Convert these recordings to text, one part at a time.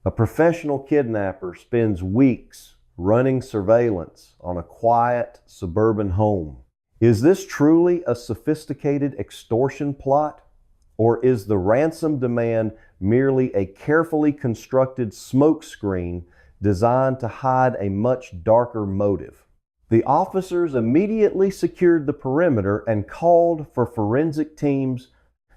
A professional kidnapper spends weeks running surveillance on a quiet suburban home. Is this truly a sophisticated extortion plot? Or is the ransom demand merely a carefully constructed smokescreen designed to hide a much darker motive? The officers immediately secured the perimeter and called for forensic teams.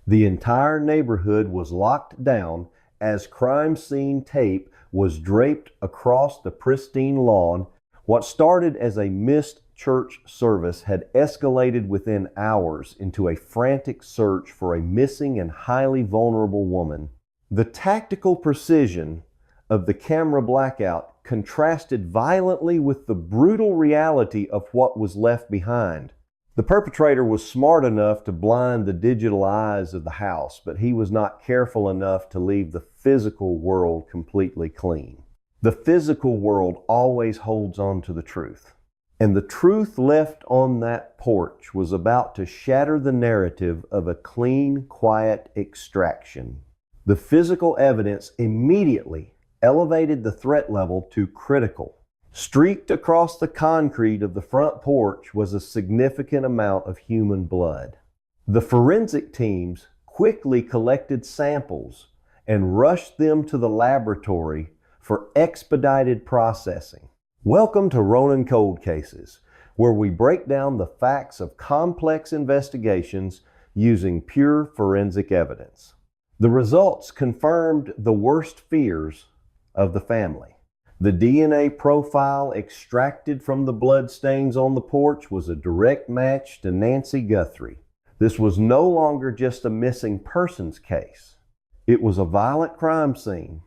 The entire neighborhood was locked down as crime scene tape was draped across the pristine lawn. What started as a missed church service had escalated within hours into a frantic search for a missing and highly vulnerable woman. The tactical precision of the camera blackout contrasted violently with the brutal reality of what was left behind. The perpetrator was smart enough to blind the digital eyes of the house, but he was not careful enough to leave the physical world completely clean. The physical world always holds on to the truth. And the truth left on that porch was about to shatter the narrative of a clean, quiet extraction. The physical evidence immediately elevated the threat level to critical. Streaked across the concrete of the front porch was a significant amount of human blood. The forensic teams quickly collected samples and rushed them to the laboratory for expedited processing. Welcome to Ronin Cold Cases, where we break down the facts of complex investigations using pure forensic evidence. The results confirmed the worst fears of the family. The DNA profile extracted from the bloodstains on the porch was a direct match to Nancy Guthrie. This was no longer just a missing persons case. It was a violent crime scene.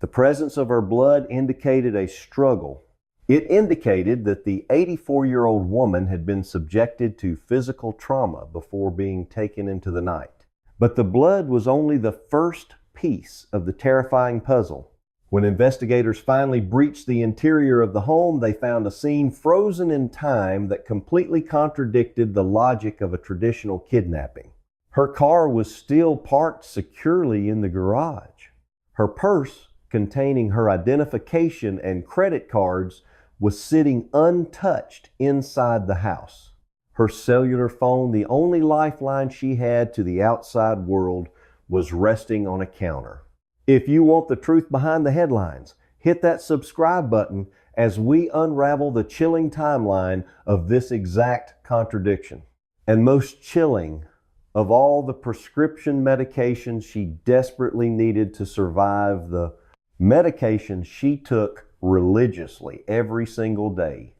The presence of her blood indicated a struggle. It indicated that the 84-year-old woman had been subjected to physical trauma before being taken into the night. But the blood was only the first piece of the terrifying puzzle. When investigators finally breached the interior of the home, they found a scene frozen in time that completely contradicted the logic of a traditional kidnapping. Her car was still parked securely in the garage. Her purse, containing her identification and credit cards, was sitting untouched inside the house. Her cellular phone, the only lifeline she had to the outside world, was resting on a counter. If you want the truth behind the headlines, hit that subscribe button as we unravel the chilling timeline of this exact contradiction. And most chilling, of all the prescription medications she desperately needed to survive, the medications she took religiously every single day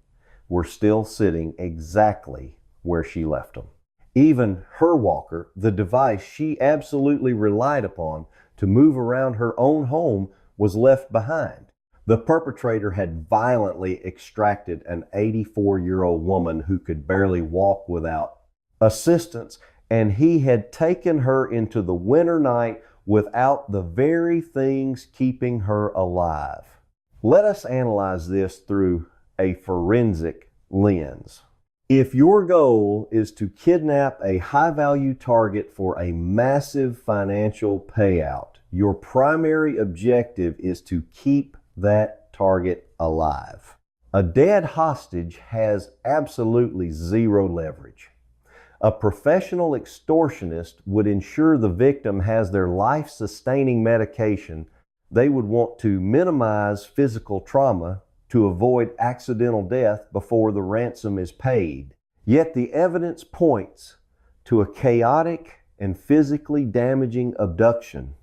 were still sitting exactly where she left them. Even her walker, the device she absolutely relied upon to move around her own home, was left behind. The perpetrator had violently extracted an 84-year-old woman who could barely walk without assistance, and he had taken her into the winter night without the very things keeping her alive. Let us analyze this through a forensic lens. If your goal is to kidnap a high-value target for a massive financial payout, your primary objective is to keep that target alive. A dead hostage has absolutely zero leverage. A professional extortionist would ensure the victim has their life-sustaining medication. They would want to minimize physical trauma to avoid accidental death before the ransom is paid. Yet the evidence points to a chaotic and physically damaging abduction.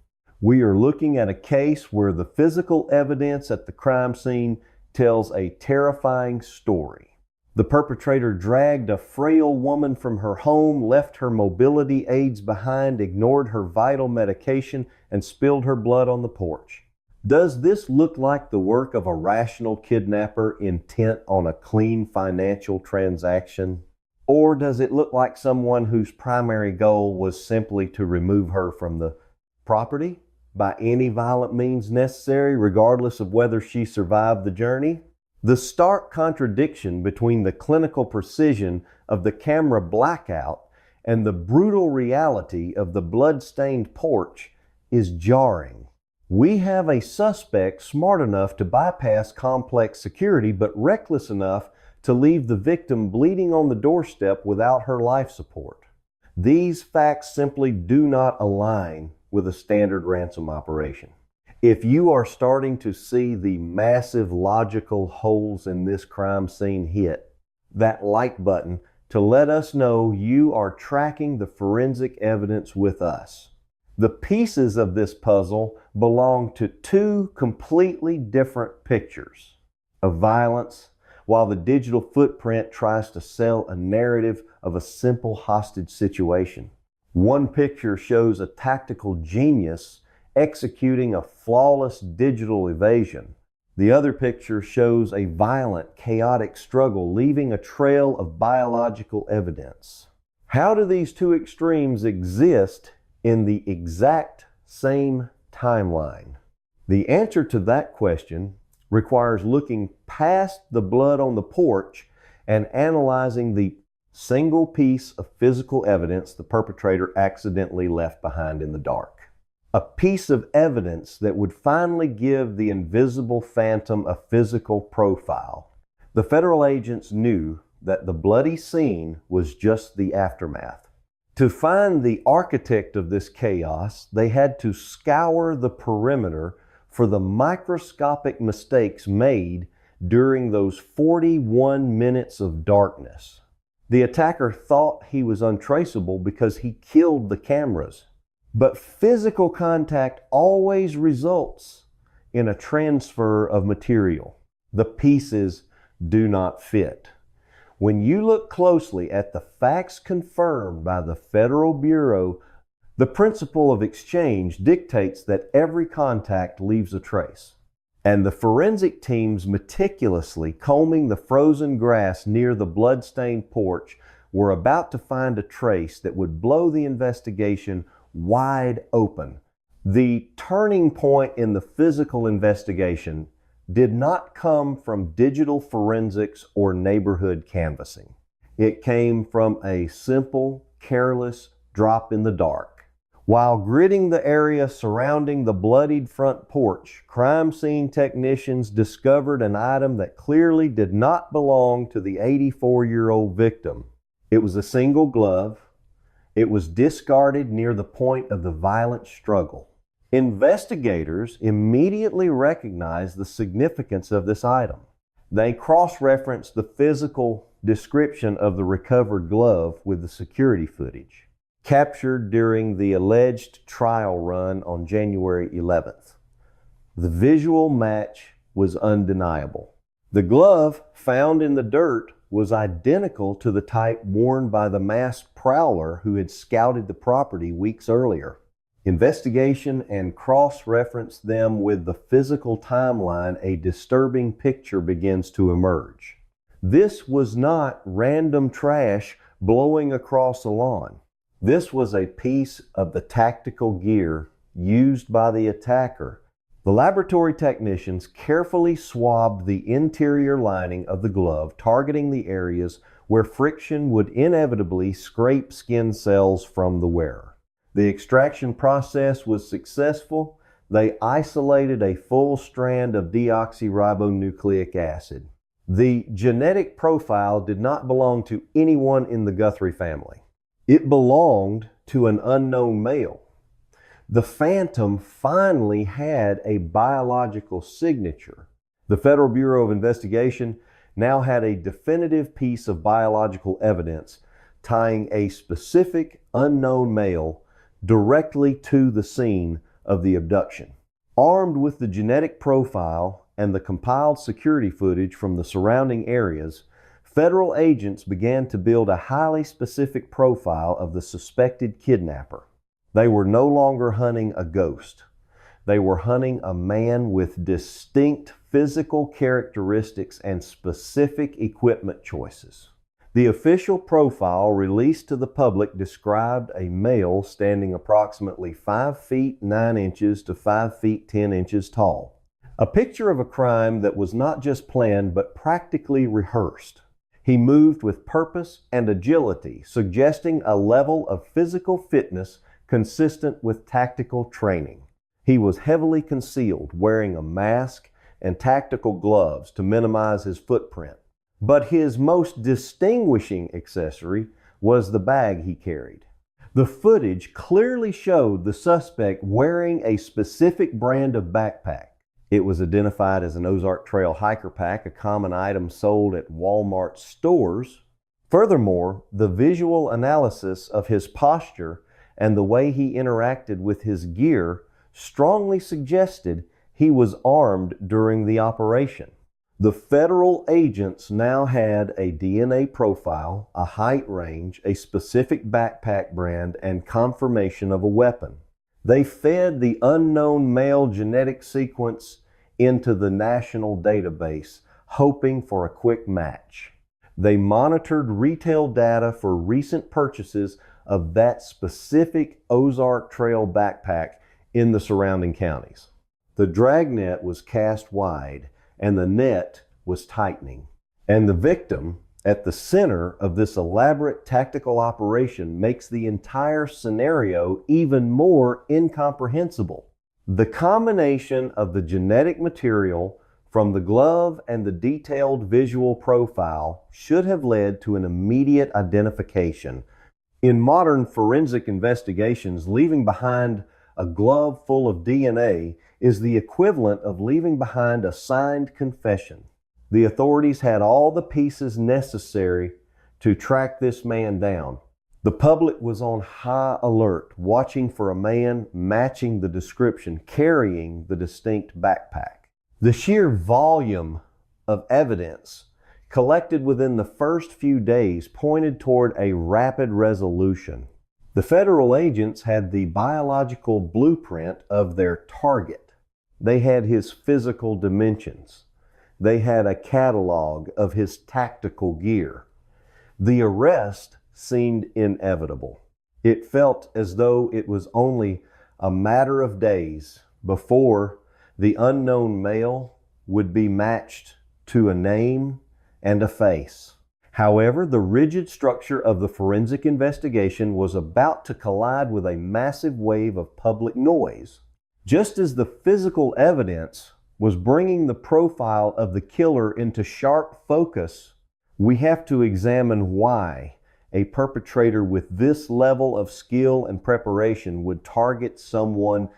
We are looking at a case where the physical evidence at the crime scene tells a terrifying story. The perpetrator dragged a frail woman from her home, left her mobility aids behind, ignored her vital medication, and spilled her blood on the porch. Does this look like the work of a rational kidnapper intent on a clean financial transaction? Or does it look like someone whose primary goal was simply to remove her from the property by any violent means necessary, regardless of whether she survived the journey? The stark contradiction between the clinical precision of the camera blackout and the brutal reality of the blood-stained porch is jarring. We have a suspect smart enough to bypass complex security, but reckless enough to leave the victim bleeding on the doorstep without her life support. These facts simply do not align with a standard ransom operation. If you are starting to see the massive logical holes in this crime scene, hit that like button to let us know you are tracking the forensic evidence with us. The pieces of this puzzle belong to two completely different pictures of violence, while the digital footprint tries to sell a narrative of a simple hostage situation. One picture shows a tactical genius executing a flawless digital evasion. The other picture shows a violent, chaotic struggle, leaving a trail of biological evidence. How do these two extremes exist in the exact same timeline? The answer to that question requires looking past the blood on the porch and analyzing the single piece of physical evidence the perpetrator accidentally left behind in the dark. A piece of evidence that would finally give the invisible phantom a physical profile. The federal agents knew that the bloody scene was just the aftermath. To find the architect of this chaos, they had to scour the perimeter for the microscopic mistakes made during those 41 minutes of darkness. The attacker thought he was untraceable because he killed the cameras. But physical contact always results in a transfer of material. The pieces do not fit. When you look closely at the facts confirmed by the Federal Bureau, the principle of exchange dictates that every contact leaves a trace. And the forensic teams meticulously combing the frozen grass near the blood-stained porch were about to find a trace that would blow the investigation wide open. The turning point in the physical investigation did not come from digital forensics or neighborhood canvassing. It came from a simple, careless drop in the dark. While gridding the area surrounding the bloodied front porch, crime scene technicians discovered an item that clearly did not belong to the 84-year-old victim. It was a single glove. It was discarded near the point of the violent struggle. Investigators immediately recognized the significance of this item. They cross-referenced the physical description of the recovered glove with the security footage captured during the alleged trial run on January 11th. The visual match was undeniable. The glove found in the dirt was identical to the type worn by the masked prowler who had scouted the property weeks earlier. Investigation and cross-reference them with the physical timeline, a disturbing picture begins to emerge. This was not random trash blowing across a lawn. This was a piece of the tactical gear used by the attacker. The laboratory technicians carefully swabbed the interior lining of the glove, targeting the areas where friction would inevitably scrape skin cells from the wearer. The extraction process was successful. They isolated a full strand of deoxyribonucleic acid. The genetic profile did not belong to anyone in the Guthrie family. It belonged to an unknown male. The phantom finally had a biological signature. The Federal Bureau of Investigation now had a definitive piece of biological evidence tying a specific unknown male directly to the scene of the abduction. Armed with the genetic profile and the compiled security footage from the surrounding areas, federal agents began to build a highly specific profile of the suspected kidnapper. They were no longer hunting a ghost. They were hunting a man with distinct physical characteristics and specific equipment choices. The official profile released to the public described a male standing approximately 5 feet 9 inches to 5 feet 10 inches tall. A picture of a crime that was not just planned but practically rehearsed. He moved with purpose and agility, suggesting a level of physical fitness consistent with tactical training. He was heavily concealed, wearing a mask and tactical gloves to minimize his footprint. But his most distinguishing accessory was the bag he carried. The footage clearly showed the suspect wearing a specific brand of backpack. It was identified as an Ozark Trail hiker pack, a common item sold at Walmart stores. Furthermore, the visual analysis of his posture and the way he interacted with his gear strongly suggested he was armed during the operation. The federal agents now had a DNA profile, a height range, a specific backpack brand, and confirmation of a weapon. They fed the unknown male genetic sequence into the national database, hoping for a quick match. They monitored retail data for recent purchases of that specific Ozark Trail backpack in the surrounding counties. The dragnet was cast wide, and the net was tightening. And the victim at the center of this elaborate tactical operation makes the entire scenario even more incomprehensible. The combination of the genetic material from the glove and the detailed visual profile should have led to an immediate identification. In modern forensic investigations, leaving behind a glove full of DNA is the equivalent of leaving behind a signed confession. The authorities had all the pieces necessary to track this man down. The public was on high alert, watching for a man matching the description, carrying the distinct backpack. The sheer volume of evidence collected within the first few days pointed toward a rapid resolution. The federal agents had the biological blueprint of their target. They had his physical dimensions. They had a catalog of his tactical gear. The arrest seemed inevitable. It felt as though it was only a matter of days before the unknown male would be matched to a name and a face. However, the rigid structure of the forensic investigation was about to collide with a massive wave of public noise. Just as the physical evidence was bringing the profile of the killer into sharp focus, we have to examine why a perpetrator with this level of skill and preparation would target someone.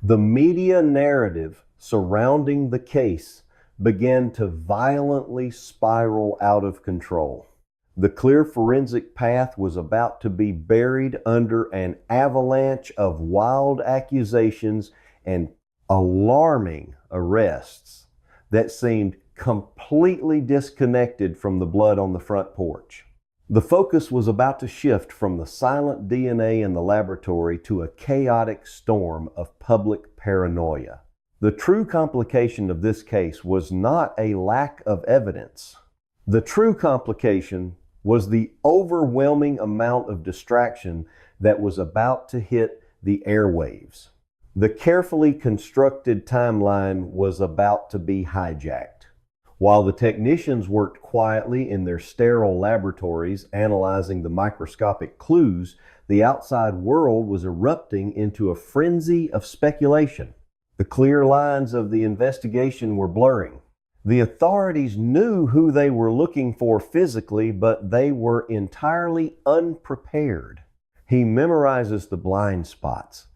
The media narrative surrounding the case began to violently spiral out of control. The clear forensic path was about to be buried under an avalanche of wild accusations and alarming arrests that seemed completely disconnected from the blood on the front porch. The focus was about to shift from the silent DNA in the laboratory to a chaotic storm of public paranoia. The true complication of this case was not a lack of evidence. The true complication was the overwhelming amount of distraction that was about to hit the airwaves. The carefully constructed timeline was about to be hijacked. While the technicians worked quietly in their sterile laboratories analyzing the microscopic clues, the outside world was erupting into a frenzy of speculation. The clear lines of the investigation were blurring. The authorities knew who they were looking for physically, but they were entirely unprepared. He memorizes the blind spots.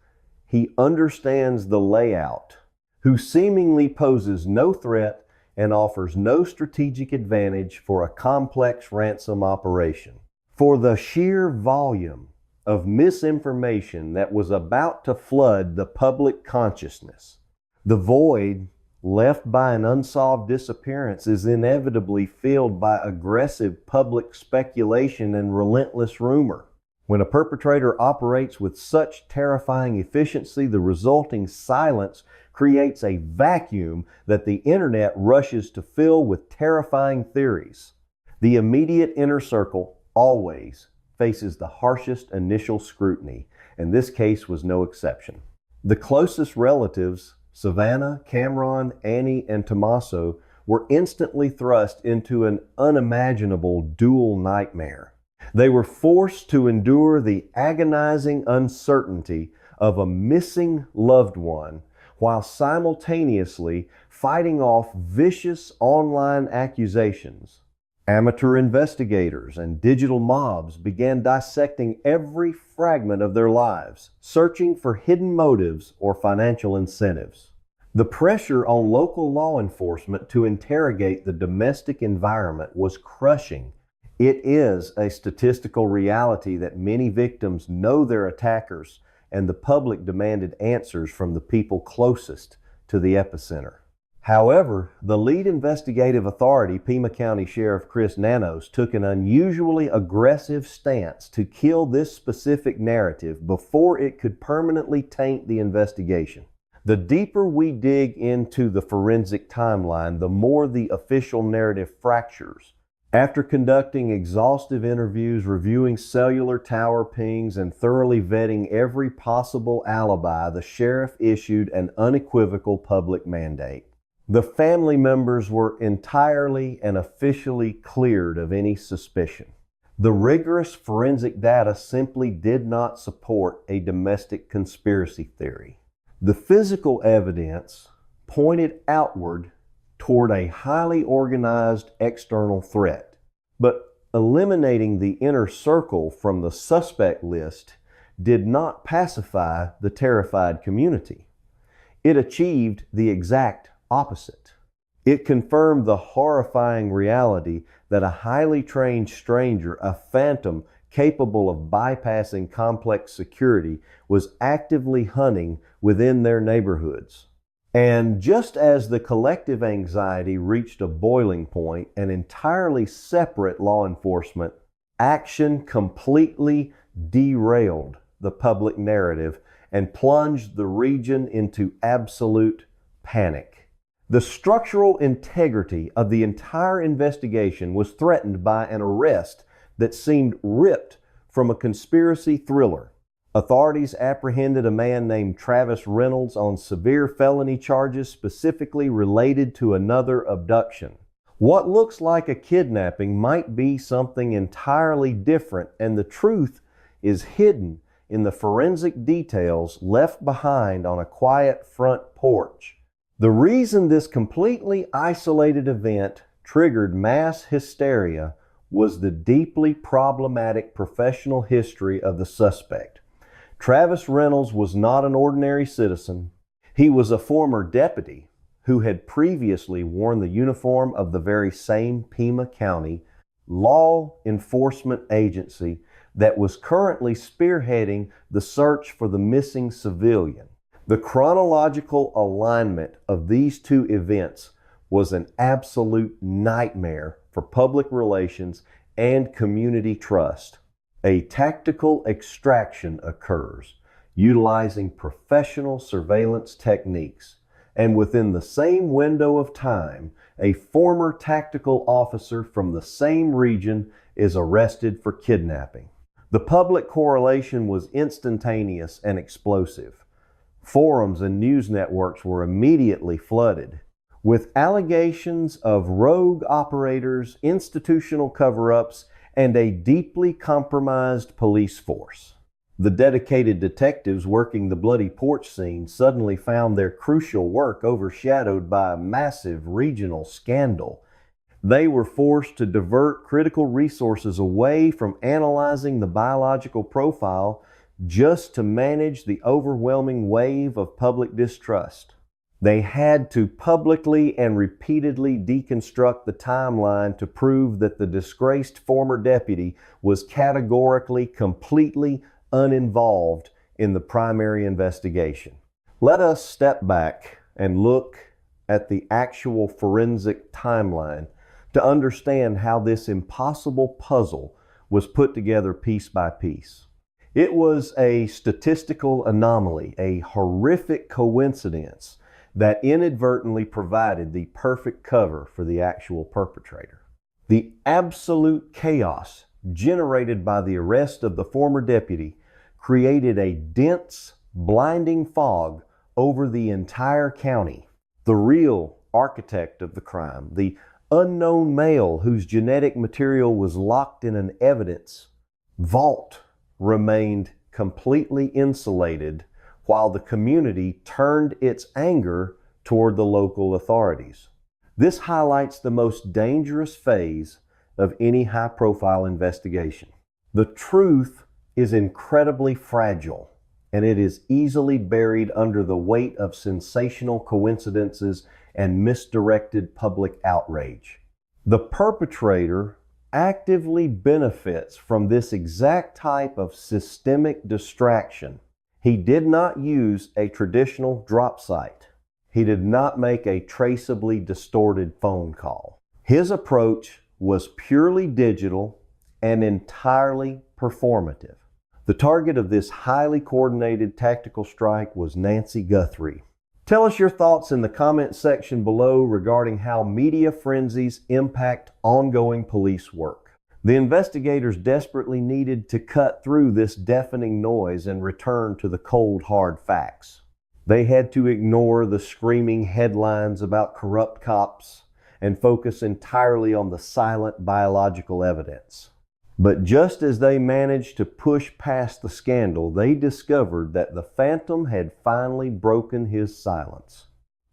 He understands the layout, who seemingly poses no threat and offers no strategic advantage for a complex ransom operation. For the sheer volume of misinformation that was about to flood the public consciousness, the void left by an unsolved disappearance is inevitably filled by aggressive public speculation and relentless rumor. When a perpetrator operates with such terrifying efficiency, the resulting silence creates a vacuum that the internet rushes to fill with terrifying theories. The immediate inner circle always faces the harshest initial scrutiny, and this case was no exception. The closest relatives, Savannah, Cameron, Annie, and Tommaso, were instantly thrust into an unimaginable dual nightmare. They were forced to endure the agonizing uncertainty of a missing loved one while simultaneously fighting off vicious online accusations. Amateur investigators and digital mobs began dissecting every fragment of their lives, searching for hidden motives or financial incentives. The pressure on local law enforcement to interrogate the domestic environment was crushing. It is a statistical reality that many victims know their attackers, and the public demanded answers from the people closest to the epicenter. However, the lead investigative authority, Pima County Sheriff Chris Nanos, took an unusually aggressive stance to kill this specific narrative before it could permanently taint the investigation. The deeper we dig into the forensic timeline, the more the official narrative fractures. After conducting exhaustive interviews, reviewing cellular tower pings, and thoroughly vetting every possible alibi, the sheriff issued an unequivocal public mandate. The family members were entirely and officially cleared of any suspicion. The rigorous forensic data simply did not support a domestic conspiracy theory. The physical evidence pointed outward toward a highly organized external threat, but eliminating the inner circle from the suspect list did not pacify the terrified community. It achieved the exact opposite. It confirmed the horrifying reality that a highly trained stranger, a phantom capable of bypassing complex security, was actively hunting within their neighborhoods. And just as the collective anxiety reached a boiling point, an entirely separate law enforcement action completely derailed the public narrative and plunged the region into absolute panic. The structural integrity of the entire investigation was threatened by an arrest that seemed ripped from a conspiracy thriller. Authorities apprehended a man named Travis Reynolds on severe felony charges specifically related to another abduction. What looks like a kidnapping might be something entirely different, and the truth is hidden in the forensic details left behind on a quiet front porch. The reason this completely isolated event triggered mass hysteria was the deeply problematic professional history of the suspect. Travis Reynolds was not an ordinary citizen. He was a former deputy who had previously worn the uniform of the very same Pima County law enforcement agency that was currently spearheading the search for the missing civilian. The chronological alignment of these two events was an absolute nightmare for public relations and community trust. A tactical extraction occurs utilizing professional surveillance techniques, and within the same window of time, a former tactical officer from the same region is arrested for kidnapping. The public correlation was instantaneous and explosive. Forums and news networks were immediately flooded with allegations of rogue operators, institutional cover-ups, and a deeply compromised police force. The dedicated detectives working the bloody porch scene suddenly found their crucial work overshadowed by a massive regional scandal. They were forced to divert critical resources away from analyzing the biological profile just to manage the overwhelming wave of public distrust. They had to publicly and repeatedly deconstruct the timeline to prove that the disgraced former deputy was categorically, completely uninvolved in the primary investigation. Let us step back and look at the actual forensic timeline to understand how this impossible puzzle was put together piece by piece. It was a statistical anomaly, a horrific coincidence that inadvertently provided the perfect cover for the actual perpetrator. The absolute chaos generated by the arrest of the former deputy created a dense, blinding fog over the entire county. The real architect of the crime, the unknown male whose genetic material was locked in an evidence vault, remained completely insulated while the community turned its anger toward the local authorities. This highlights the most dangerous phase of any high-profile investigation. The truth is incredibly fragile, and it is easily buried under the weight of sensational coincidences and misdirected public outrage. The perpetrator actively benefits from this exact type of systemic distraction. He did not use a traditional drop site. He did not make a traceably distorted phone call. His approach was purely digital and entirely performative. The target of this highly coordinated tactical strike was Nancy Guthrie. Tell us your thoughts in the comment section below regarding how media frenzies impact ongoing police work. The investigators desperately needed to cut through this deafening noise and return to the cold, hard facts. They had to ignore the screaming headlines about corrupt cops and focus entirely on the silent biological evidence. But just as they managed to push past the scandal, they discovered that the Phantom had finally broken his silence.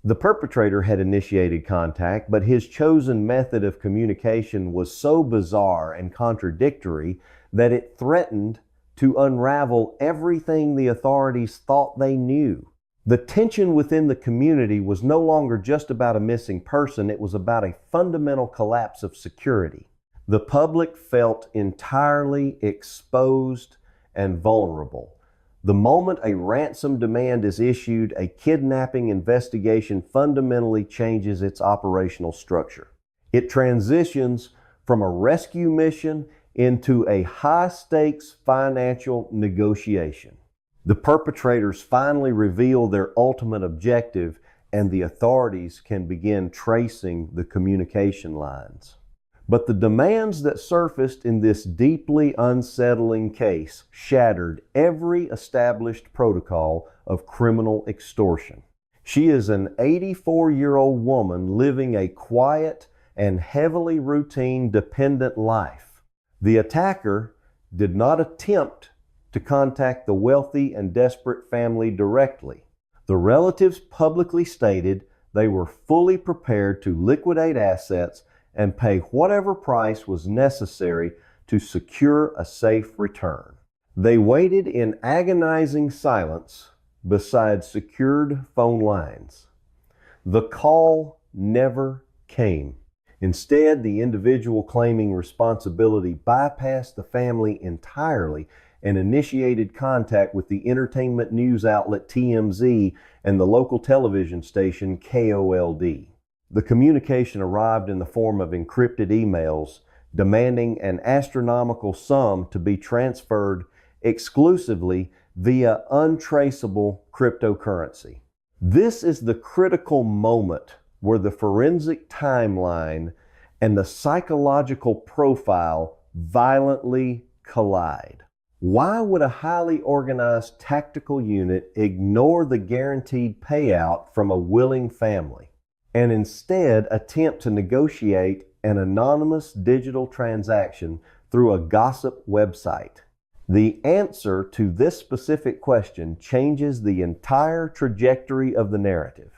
The perpetrator had initiated contact, but his chosen method of communication was so bizarre and contradictory that it threatened to unravel everything the authorities thought they knew. The tension within the community was no longer just about a missing person, it was about a fundamental collapse of security. The public felt entirely exposed and vulnerable. The moment a ransom demand is issued, a kidnapping investigation fundamentally changes its operational structure. It transitions from a rescue mission into a high-stakes financial negotiation. The perpetrators finally reveal their ultimate objective, and the authorities can begin tracing the communication lines. But the demands that surfaced in this deeply unsettling case shattered every established protocol of criminal extortion. She is an 84-year-old woman living a quiet and heavily routine dependent life. The attacker did not attempt to contact the wealthy and desperate family directly. The relatives publicly stated they were fully prepared to liquidate assets and pay whatever price was necessary to secure a safe return. They waited in agonizing silence beside secured phone lines. The call never came. Instead, the individual claiming responsibility bypassed the family entirely and initiated contact with the entertainment news outlet TMZ and the local television station KOLD. The communication arrived in the form of encrypted emails demanding an astronomical sum to be transferred exclusively via untraceable cryptocurrency. This is the critical moment where the forensic timeline and the psychological profile violently collide. Why would a highly organized tactical unit ignore the guaranteed payout from a willing family and instead attempt to negotiate an anonymous digital transaction through a gossip website? The answer to this specific question changes the entire trajectory of the narrative.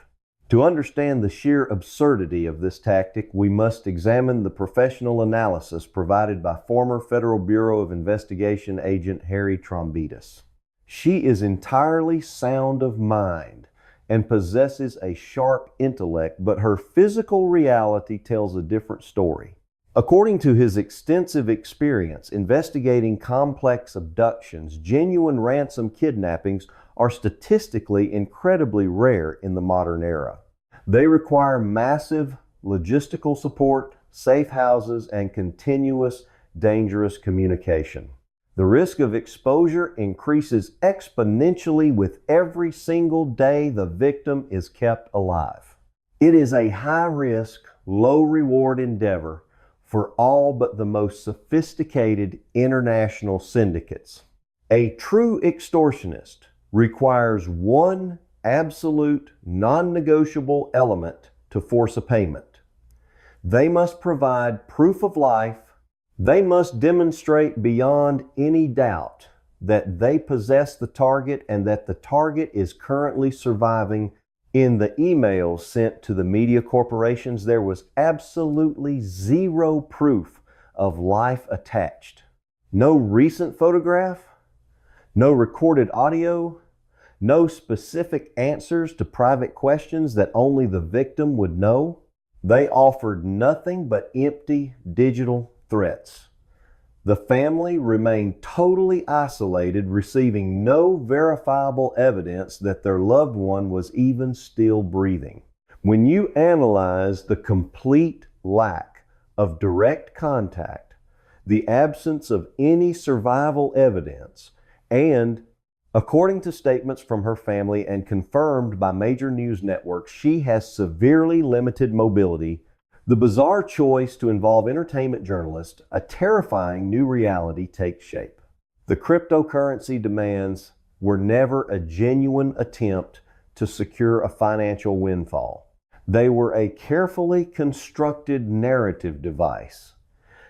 To understand the sheer absurdity of this tactic, we must examine the professional analysis provided by former Federal Bureau of Investigation agent Harry Trombitas. She is entirely sound of mind and possesses a sharp intellect, but her physical reality tells a different story. According to his extensive experience investigating complex abductions, genuine ransom kidnappings are statistically incredibly rare in the modern era. They require massive logistical support, safe houses, and continuous dangerous communication. The risk of exposure increases exponentially with every single day the victim is kept alive. It is a high-risk, low-reward endeavor for all but the most sophisticated international syndicates. A true extortionist requires one absolute, non-negotiable element to force a payment. They must provide proof of life. They must demonstrate beyond any doubt that they possess the target and that the target is currently surviving. In the emails sent to the media corporations, there was absolutely zero proof of life attached. No recent photograph, no recorded audio, no specific answers to private questions that only the victim would know. They offered nothing but empty digital threats. The family remained totally isolated, receiving no verifiable evidence that their loved one was even still breathing. When you analyze the complete lack of direct contact, the absence of any survival evidence, and according to statements from her family and confirmed by major news networks, she has severely limited mobility, the bizarre choice to involve entertainment journalists, a terrifying new reality takes shape. The cryptocurrency demands were never a genuine attempt to secure a financial windfall. They were a carefully constructed narrative device.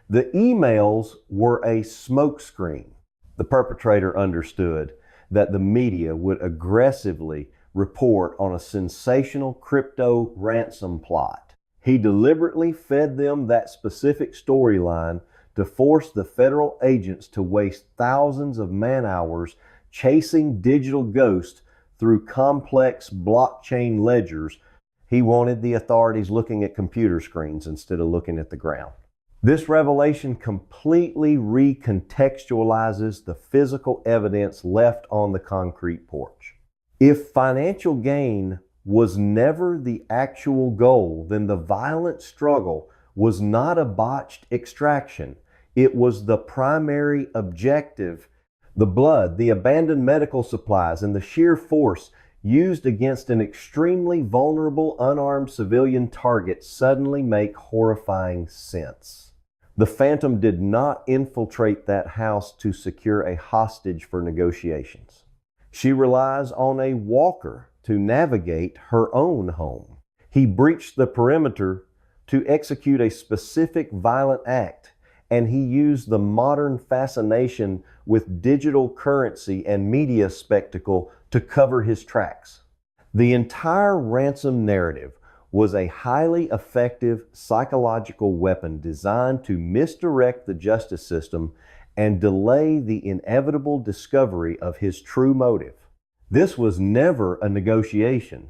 The emails were a smokescreen. The perpetrator understood that the media would aggressively report on a sensational crypto ransom plot. He deliberately fed them that specific storyline to force the federal agents to waste thousands of man-hours chasing digital ghosts through complex blockchain ledgers. He wanted the authorities looking at computer screens instead of looking at the ground. This revelation completely recontextualizes the physical evidence left on the concrete porch. If financial gain was never the actual goal, then the violent struggle was not a botched extraction. It was the primary objective. The blood, the abandoned medical supplies, and the sheer force used against an extremely vulnerable, unarmed civilian target suddenly make horrifying sense. The Phantom did not infiltrate that house to secure a hostage for negotiations. She relies on a walker to navigate her own home. He breached the perimeter to execute a specific violent act, and he used the modern fascination with digital currency and media spectacle to cover his tracks. The entire Ransom narrative was a highly effective psychological weapon designed to misdirect the justice system and delay the inevitable discovery of his true motive. This was never a negotiation.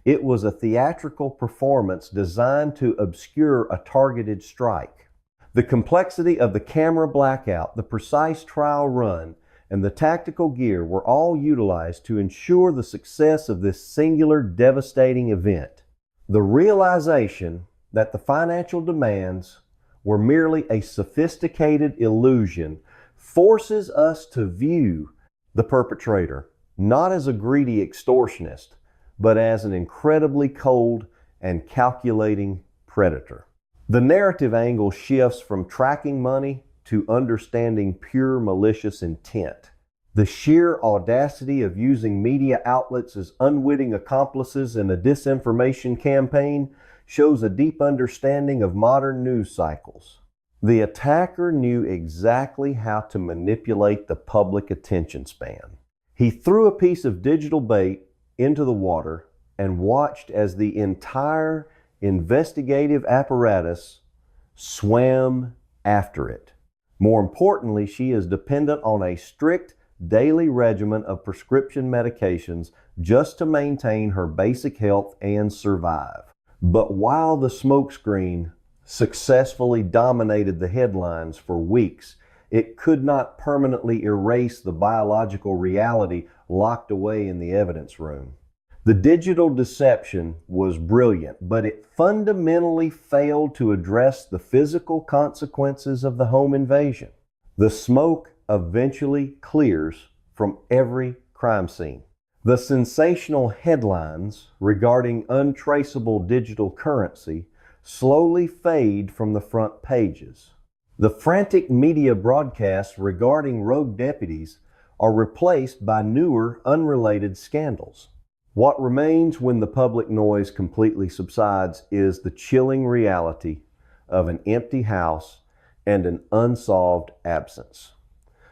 It was a theatrical performance designed to obscure a targeted strike. The complexity of the camera blackout, the precise trial run, and the tactical gear were all utilized to ensure the success of this singular devastating event. The realization that the financial demands were merely a sophisticated illusion forces us to view the perpetrator not as a greedy extortionist, but as an incredibly cold and calculating predator. The narrative angle shifts from tracking money to understanding pure malicious intent. The sheer audacity of using media outlets as unwitting accomplices in a disinformation campaign shows a deep understanding of modern news cycles. The attacker knew exactly how to manipulate the public attention span. He threw a piece of digital bait into the water and watched as the entire investigative apparatus swam after it. More importantly, she is dependent on a strict daily regimen of prescription medications just to maintain her basic health and survive. But while the smokescreen successfully dominated the headlines for weeks, it could not permanently erase the biological reality locked away in the evidence room. The digital deception was brilliant, but it fundamentally failed to address the physical consequences of the home invasion. The smoke eventually clears from every crime scene. The sensational headlines regarding untraceable digital currency slowly fade from the front pages. The frantic media broadcasts regarding rogue deputies are replaced by newer, unrelated scandals. What remains when the public noise completely subsides is the chilling reality of an empty house and an unsolved absence.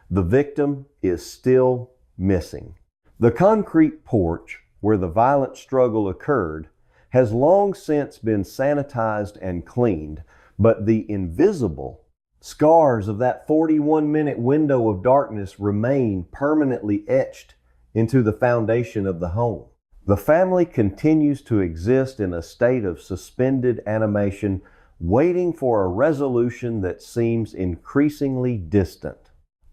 The victim is still missing. The concrete porch where the violent struggle occurred has long since been sanitized and cleaned, but the invisible scars of that 41-minute window of darkness remain permanently etched into the foundation of the home. The family continues to exist in a state of suspended animation, waiting for a resolution that seems increasingly distant.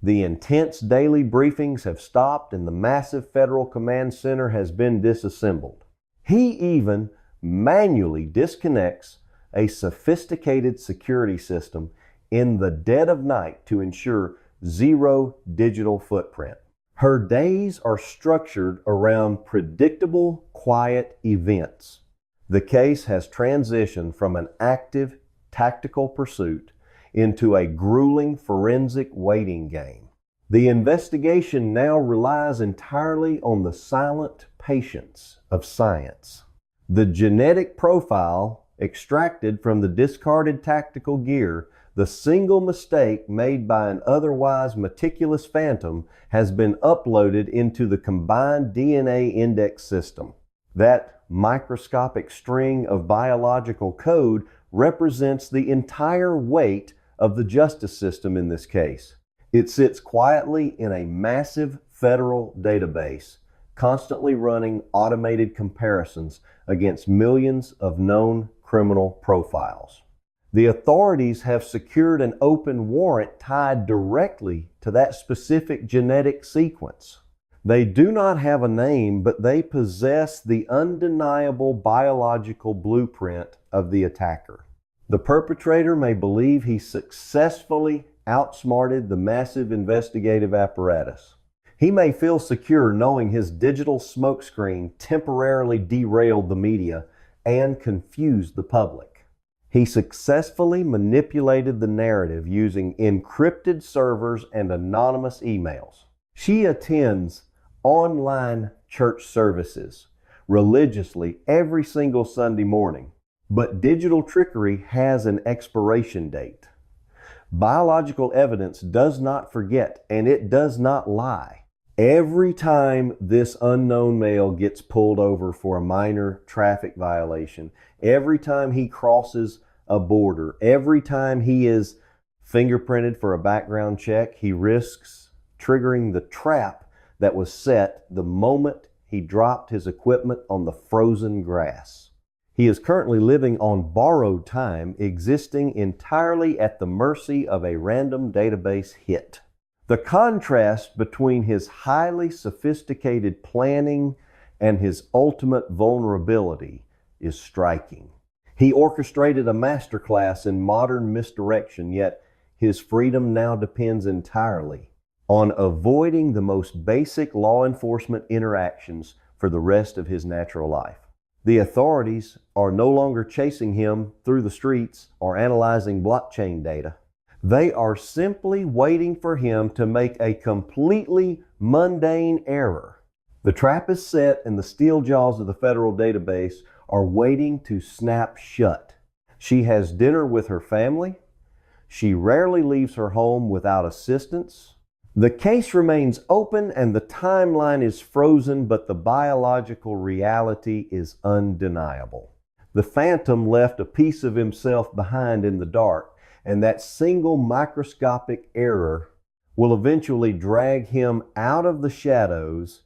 The intense daily briefings have stopped and the massive federal command center has been disassembled. He even manually disconnects a sophisticated security system in the dead of night to ensure zero digital footprint. Her days are structured around predictable, quiet events. The case has transitioned from an active, tactical pursuit into a grueling forensic waiting game. The investigation now relies entirely on the silent patience of science. The genetic profile extracted from the discarded tactical gear, the single mistake made by an otherwise meticulous phantom, has been uploaded into the combined DNA index system. That microscopic string of biological code represents the entire weight of the justice system in this case. It sits quietly in a massive federal database, constantly running automated comparisons against millions of known criminal profiles. The authorities have secured an open warrant tied directly to that specific genetic sequence. They do not have a name, but they possess the undeniable biological blueprint of the attacker. The perpetrator may believe he successfully outsmarted the massive investigative apparatus. He may feel secure knowing his digital smokescreen temporarily derailed the media and confused the public. He successfully manipulated the narrative using encrypted servers and anonymous emails. She attends online church services religiously every single Sunday morning, but digital trickery has an expiration date. Biological evidence does not forget, and it does not lie. Every time this unknown male gets pulled over for a minor traffic violation, every time he crosses a border, every time he is fingerprinted for a background check, he risks triggering the trap that was set the moment he dropped his equipment on the frozen grass. He is currently living on borrowed time, existing entirely at the mercy of a random database hit. The contrast between his highly sophisticated planning and his ultimate vulnerability is striking. He orchestrated a masterclass in modern misdirection, yet his freedom now depends entirely on avoiding the most basic law enforcement interactions for the rest of his natural life. The authorities are no longer chasing him through the streets or analyzing blockchain data. They are simply waiting for him to make a completely mundane error. The trap is set and the steel jaws of the federal database are waiting to snap shut. She has dinner with her family. She rarely leaves her home without assistance. The case remains open and the timeline is frozen, but the biological reality is undeniable. The phantom left a piece of himself behind in the dark, and that single microscopic error will eventually drag him out of the shadows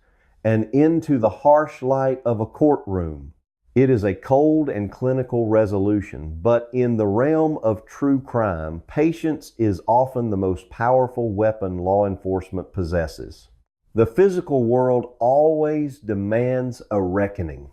and into the harsh light of a courtroom. It is a cold and clinical resolution, but in the realm of true crime, patience is often the most powerful weapon law enforcement possesses. The physical world always demands a reckoning.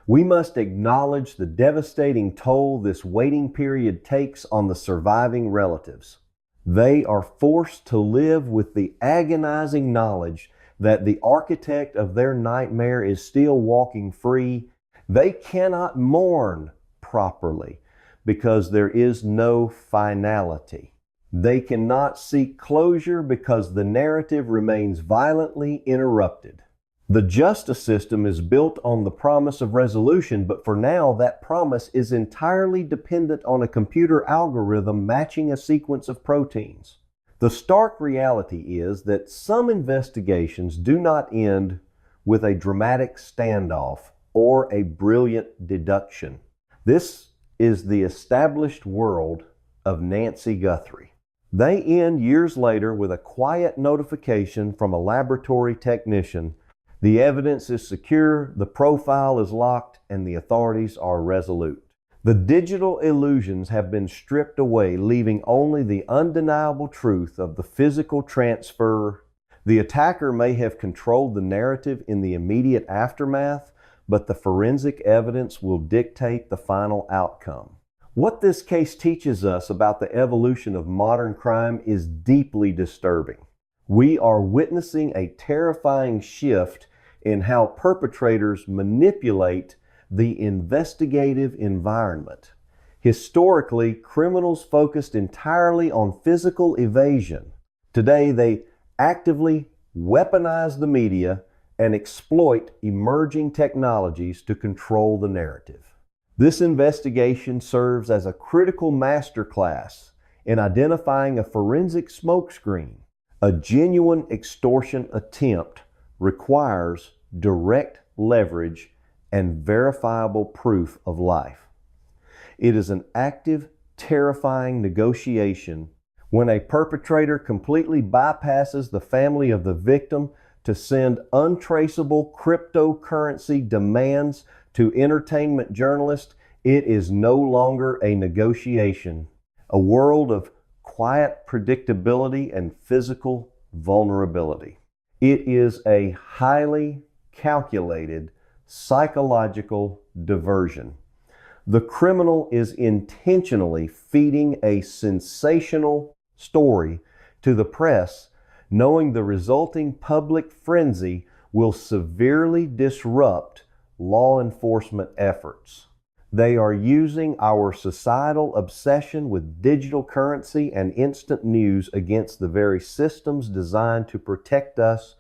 We must acknowledge the devastating toll this waiting period takes on the surviving relatives. They are forced to live with the agonizing knowledge that the architect of their nightmare is still walking free. They cannot mourn properly because there is no finality. They cannot seek closure because the narrative remains violently interrupted. The justice system is built on the promise of resolution, but for now that promise is entirely dependent on a computer algorithm matching a sequence of proteins. The stark reality is that some investigations do not end with a dramatic standoff or a brilliant deduction. This is the established world of Nancy Guthrie. They end years later with a quiet notification from a laboratory technician. The evidence is secure, the profile is locked, and the authorities are resolute. The digital illusions have been stripped away, leaving only the undeniable truth of the physical transfer. The attacker may have controlled the narrative in the immediate aftermath, but the forensic evidence will dictate the final outcome. What this case teaches us about the evolution of modern crime is deeply disturbing. We are witnessing a terrifying shift in how perpetrators manipulate the investigative environment. Historically, criminals focused entirely on physical evasion. Today, they actively weaponize the media and exploit emerging technologies to control the narrative. This investigation serves as a critical masterclass in identifying a forensic smokescreen. A genuine extortion attempt requires direct leverage and verifiable proof of life. It is an active, terrifying negotiation when a perpetrator completely bypasses the family of the victim to send untraceable cryptocurrency demands to entertainment journalists. It is no longer a negotiation. A world of quiet predictability and physical vulnerability. It is a highly calculated psychological diversion. The criminal is intentionally feeding a sensational story to the press, knowing the resulting public frenzy will severely disrupt law enforcement efforts. They are using our societal obsession with digital currency and instant news against the very systems designed to protect us.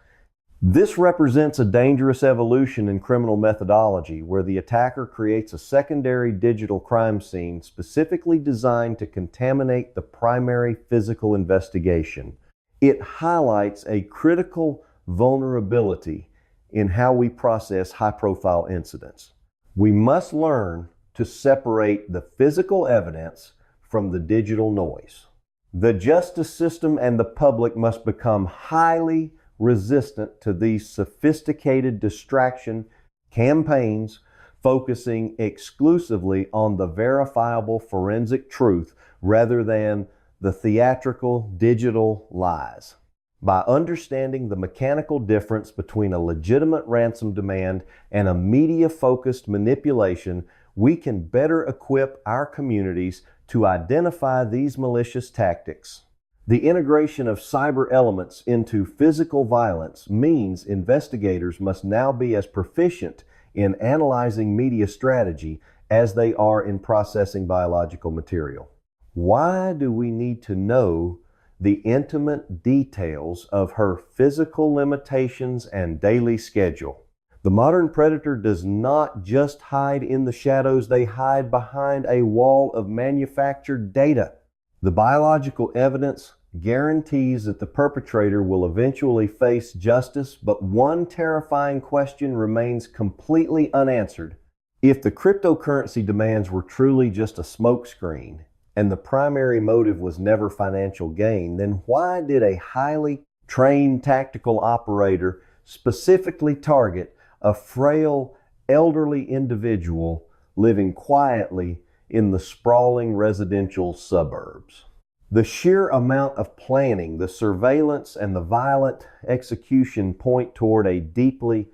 This represents a dangerous evolution in criminal methodology, where the attacker creates a secondary digital crime scene specifically designed to contaminate the primary physical investigation. It highlights a critical vulnerability in how we process high-profile incidents. We must learn to separate the physical evidence from the digital noise. The justice system and the public must become highly resistant to these sophisticated distraction campaigns, focusing exclusively on the verifiable forensic truth rather than the theatrical digital lies. By understanding the mechanical difference between a legitimate ransom demand and a media-focused manipulation, we can better equip our communities to identify these malicious tactics. The integration of cyber elements into physical violence means investigators must now be as proficient in analyzing media strategy as they are in processing biological material. Why do we need to know the intimate details of her physical limitations and daily schedule? The modern predator does not just hide in the shadows, they hide behind a wall of manufactured data. The biological evidence guarantees that the perpetrator will eventually face justice, but one terrifying question remains completely unanswered. If the cryptocurrency demands were truly just a smokescreen, and the primary motive was never financial gain, then why did a highly trained tactical operator specifically target a frail, elderly individual living quietly in the sprawling residential suburbs? The sheer amount of planning, the surveillance, and the violent execution point toward a deeply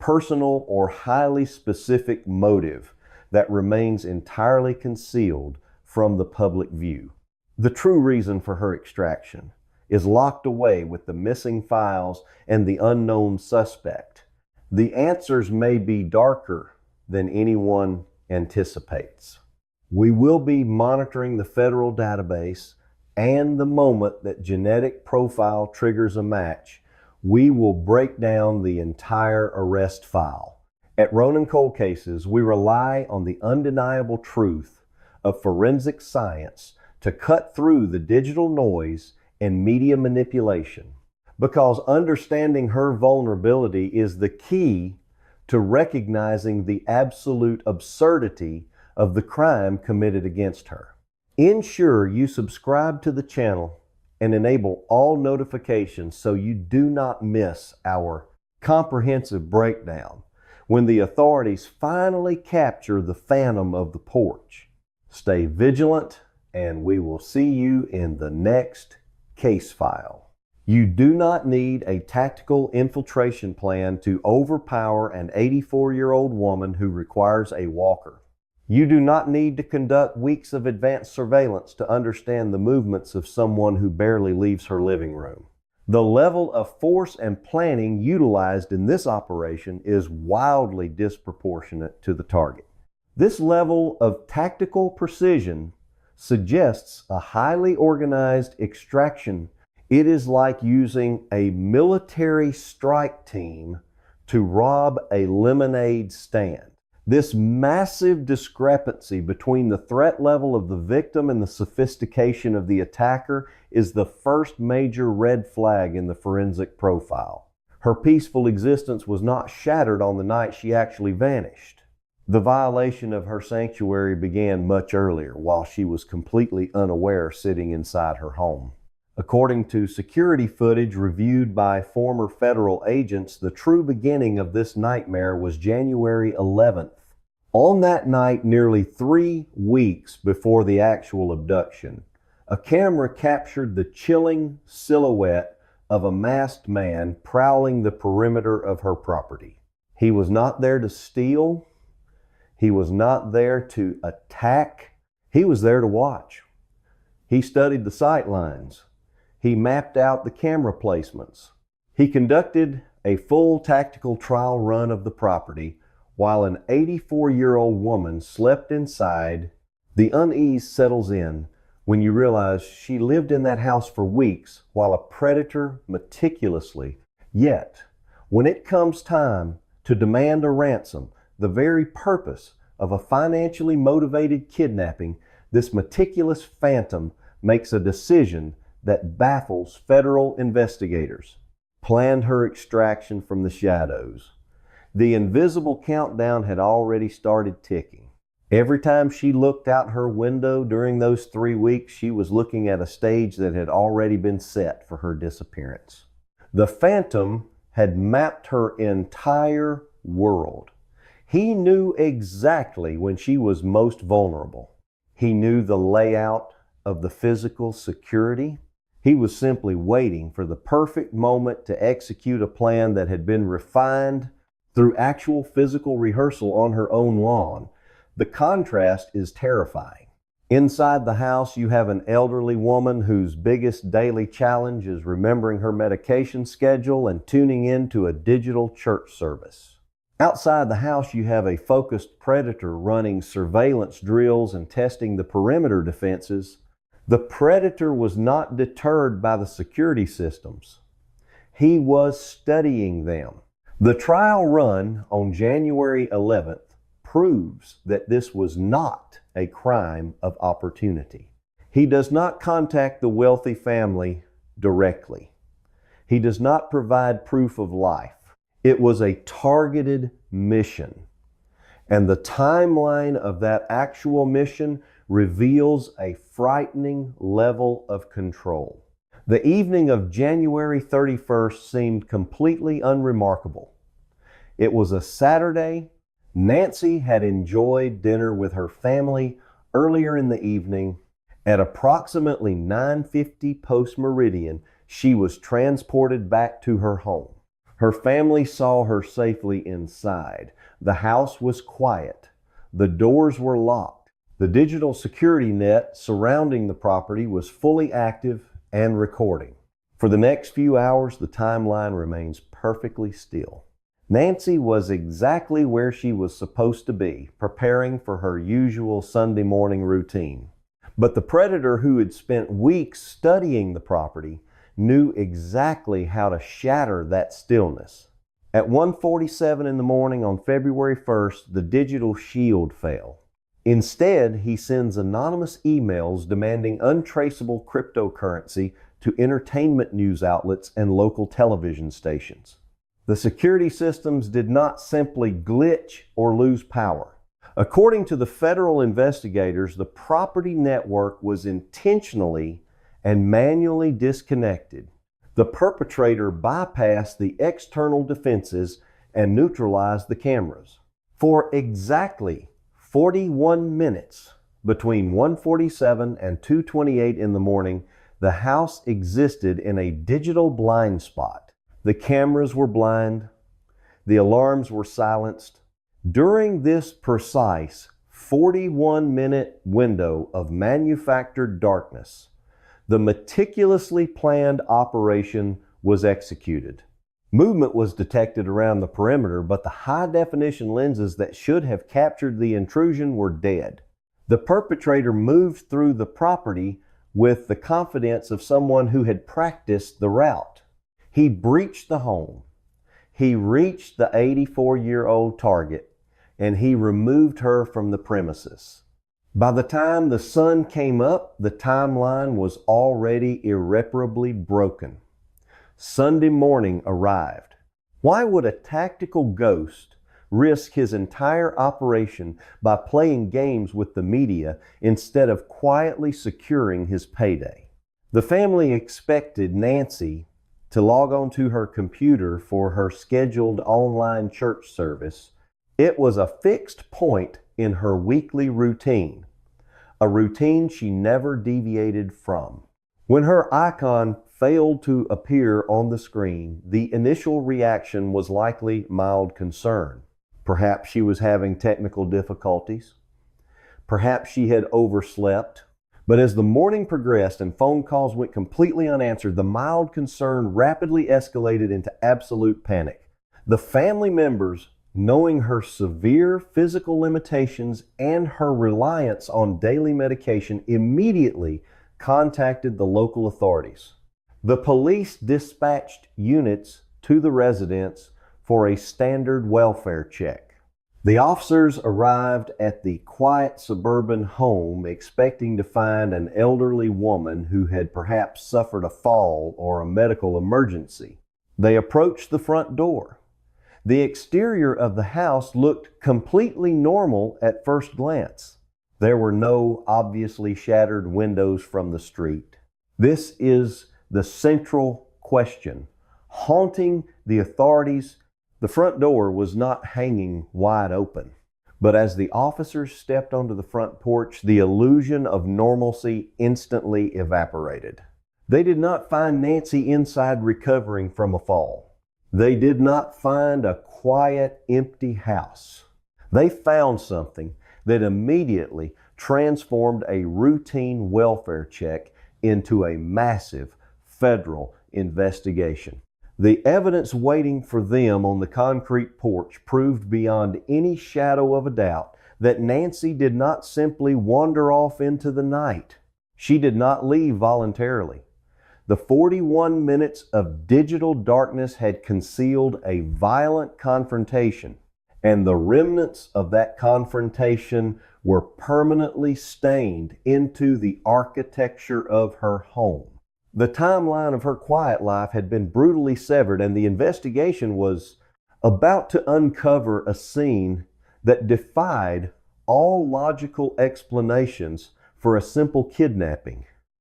personal or highly specific motive that remains entirely concealed from the public view. The true reason for her extraction is locked away with the missing files and the unknown suspect. The answers may be darker than anyone anticipates. We will be monitoring the federal database, and the moment that genetic profile triggers a match, we will break down the entire arrest file. At Ronan Cold Cases, we rely on the undeniable truth of forensic science to cut through the digital noise and media manipulation, because understanding her vulnerability is the key to recognizing the absolute absurdity of the crime committed against her. Ensure you subscribe to the channel and enable all notifications so you do not miss our comprehensive breakdown when the authorities finally capture the phantom of the porch. Stay vigilant, and we will see you in the next case file. You do not need a tactical infiltration plan to overpower an 84-year-old woman who requires a walker. You do not need to conduct weeks of advanced surveillance to understand the movements of someone who barely leaves her living room. The level of force and planning utilized in this operation is wildly disproportionate to the target. This level of tactical precision suggests a highly organized extraction. It is like using a military strike team to rob a lemonade stand. This massive discrepancy between the threat level of the victim and the sophistication of the attacker is the first major red flag in the forensic profile. Her peaceful existence was not shattered on the night she actually vanished. The violation of her sanctuary began much earlier, while she was completely unaware sitting inside her home. According to security footage reviewed by former federal agents, the true beginning of this nightmare was January 11th. On that night, nearly 3 weeks before the actual abduction, a camera captured the chilling silhouette of a masked man prowling the perimeter of her property. He was not there to steal. He was not there to attack. He was there to watch. He studied the sight lines. He mapped out the camera placements. He conducted a full tactical trial run of the property while an 84-year-old woman slept inside. The unease settles in when you realize she lived in that house for weeks while a predator meticulously. Yet, when it comes time to demand a ransom, the very purpose of a financially motivated kidnapping, this meticulous phantom makes a decision that baffles federal investigators. Planned her extraction from the shadows. The invisible countdown had already started ticking. Every time she looked out her window during those 3 weeks, she was looking at a stage that had already been set for her disappearance. The phantom had mapped her entire world. He knew exactly when she was most vulnerable. He knew the layout of the physical security. He was simply waiting for the perfect moment to execute a plan that had been refined through actual physical rehearsal on her own lawn. The contrast is terrifying. Inside the house, you have an elderly woman whose biggest daily challenge is remembering her medication schedule and tuning into a digital church service. Outside the house, you have a focused predator running surveillance drills and testing the perimeter defenses. The predator was not deterred by the security systems. He was studying them. The trial run on January 11th proves that this was not a crime of opportunity. He does not contact the wealthy family directly. He does not provide proof of life. It was a targeted mission. And the timeline of that actual mission reveals a frightening level of control. The evening of January 31st seemed completely unremarkable. It was a Saturday. Nancy had enjoyed dinner with her family earlier in the evening. At approximately 9:50 post-meridian, she was transported back to her home. Her family saw her safely inside. The house was quiet. The doors were locked. The digital security net surrounding the property was fully active and recording. For the next few hours, the timeline remains perfectly still. Nancy was exactly where she was supposed to be, preparing for her usual Sunday morning routine. But the predator, who had spent weeks studying the property, knew exactly how to shatter that stillness. At 1:47 in the morning on February 1st, the digital shield fell. Instead, he sends anonymous emails demanding untraceable cryptocurrency to entertainment news outlets and local television stations. The security systems did not simply glitch or lose power. According to the federal investigators, the property network was intentionally and manually disconnected. The perpetrator bypassed the external defenses and neutralized the cameras. For exactly 41 minutes, between 1:47 and 2:28 in the morning, the house existed in a digital blind spot. The cameras were blind. The alarms were silenced. During this precise 41-minute window of manufactured darkness, the meticulously planned operation was executed. Movement was detected around the perimeter, but the high-definition lenses that should have captured the intrusion were dead. The perpetrator moved through the property with the confidence of someone who had practiced the route. He breached the home. He reached the 84-year-old target, and he removed her from the premises. By the time the sun came up, the timeline was already irreparably broken. Sunday morning arrived. Why would a tactical ghost risk his entire operation by playing games with the media instead of quietly securing his payday? The family expected Nancy to log onto her computer for her scheduled online church service. It was a fixed point in her weekly routine, a routine she never deviated from. When her icon failed to appear on the screen, the initial reaction was likely mild concern. Perhaps she was having technical difficulties. Perhaps she had overslept. But as the morning progressed and phone calls went completely unanswered, the mild concern rapidly escalated into absolute panic. The family members, knowing her severe physical limitations and her reliance on daily medication, immediately contacted the local authorities. The police dispatched units to the residence for a standard welfare check. The officers arrived at the quiet suburban home expecting to find an elderly woman who had perhaps suffered a fall or a medical emergency. They approached the front door. The exterior of the house looked completely normal at first glance. There were no obviously shattered windows from the street. This is the central question haunting the authorities. The front door was not hanging wide open. But as the officers stepped onto the front porch, the illusion of normalcy instantly evaporated. They did not find Nancy inside recovering from a fall. They did not find a quiet, empty house. They found something that immediately transformed a routine welfare check into a massive federal investigation. The evidence waiting for them on the concrete porch proved beyond any shadow of a doubt that Nancy did not simply wander off into the night. She did not leave voluntarily. The 41 minutes of digital darkness had concealed a violent confrontation, and the remnants of that confrontation were permanently stained into the architecture of her home. The timeline of her quiet life had been brutally severed, and the investigation was about to uncover a scene that defied all logical explanations for a simple kidnapping.